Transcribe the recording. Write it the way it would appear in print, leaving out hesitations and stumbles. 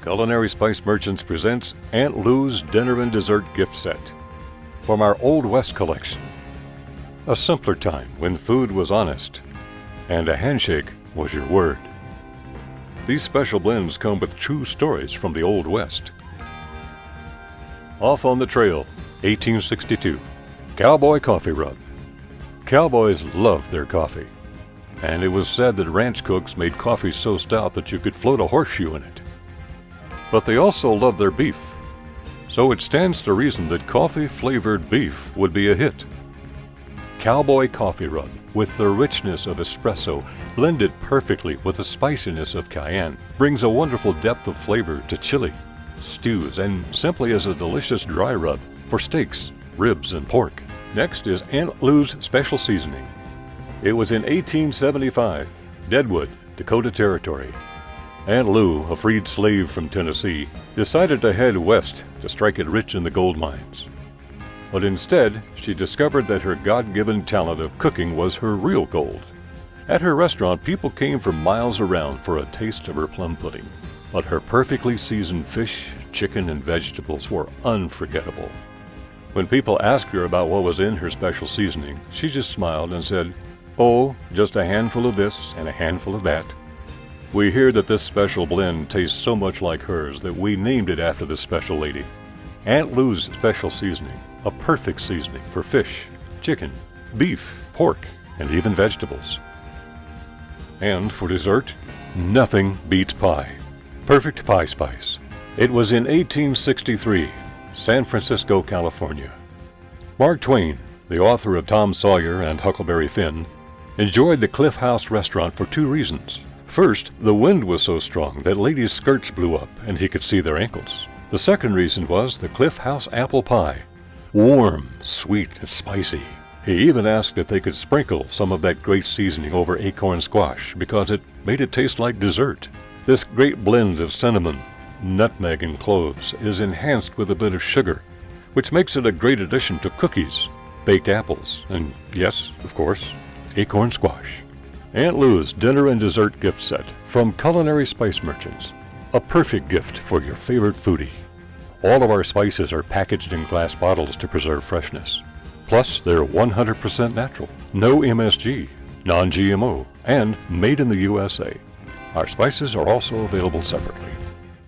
Culinary Spice Merchants presents Aunt Lou's Dinner and Dessert Gift Set from our Old West collection. A simpler time when food was honest and a handshake was your word. These special blends come with true stories from the Old West. Off on the Trail, 1862, Cowboy Coffee Rub. Cowboys loved their coffee, and it was said that ranch cooks made coffee so stout that you could float a horseshoe in it. But they also loved their beef, so it stands to reason that coffee-flavored beef would be a hit. Cowboy Coffee Rub, with the richness of espresso blended perfectly with the spiciness of cayenne, brings a wonderful depth of flavor to chili, stews, and simply as a delicious dry rub for steaks, ribs, and pork. Next is Aunt Lou's Special Seasoning. It was in 1875, Deadwood, Dakota Territory. Aunt Lou, a freed slave from Tennessee, decided to head west to strike it rich in the gold mines. But instead, she discovered that her God-given talent of cooking was her real gold. At her restaurant, people came from miles around for a taste of her plum pudding. But her perfectly seasoned fish, chicken, and vegetables were unforgettable. When people asked her about what was in her special seasoning, she just smiled and said, "Oh, just a handful of this and a handful of that." We hear that this special blend tastes so much like hers that we named it after this special lady. Aunt Lou's Special Seasoning, a perfect seasoning for fish, chicken, beef, pork, and even vegetables. And for dessert, nothing beats pie. Perfect Pie Spice. It was in 1863, San Francisco, California. Mark Twain, the author of Tom Sawyer and Huckleberry Finn, enjoyed the Cliff House restaurant for two reasons. First, the wind was so strong that ladies' skirts blew up and he could see their ankles. The second reason was the Cliff House apple pie. Warm, sweet, and spicy. He even asked if they could sprinkle some of that great seasoning over acorn squash because it made it taste like dessert. This great blend of cinnamon, nutmeg, and cloves is enhanced with a bit of sugar, which makes it a great addition to cookies, baked apples, and yes, of course, acorn squash. Aunt Lou's Dinner and Dessert Gift Set from Culinary Spice Merchants. A perfect gift for your favorite foodie. All of our spices are packaged in glass bottles to preserve freshness. Plus, they're 100% natural, no MSG, non-GMO, and made in the USA. Our spices are also available separately.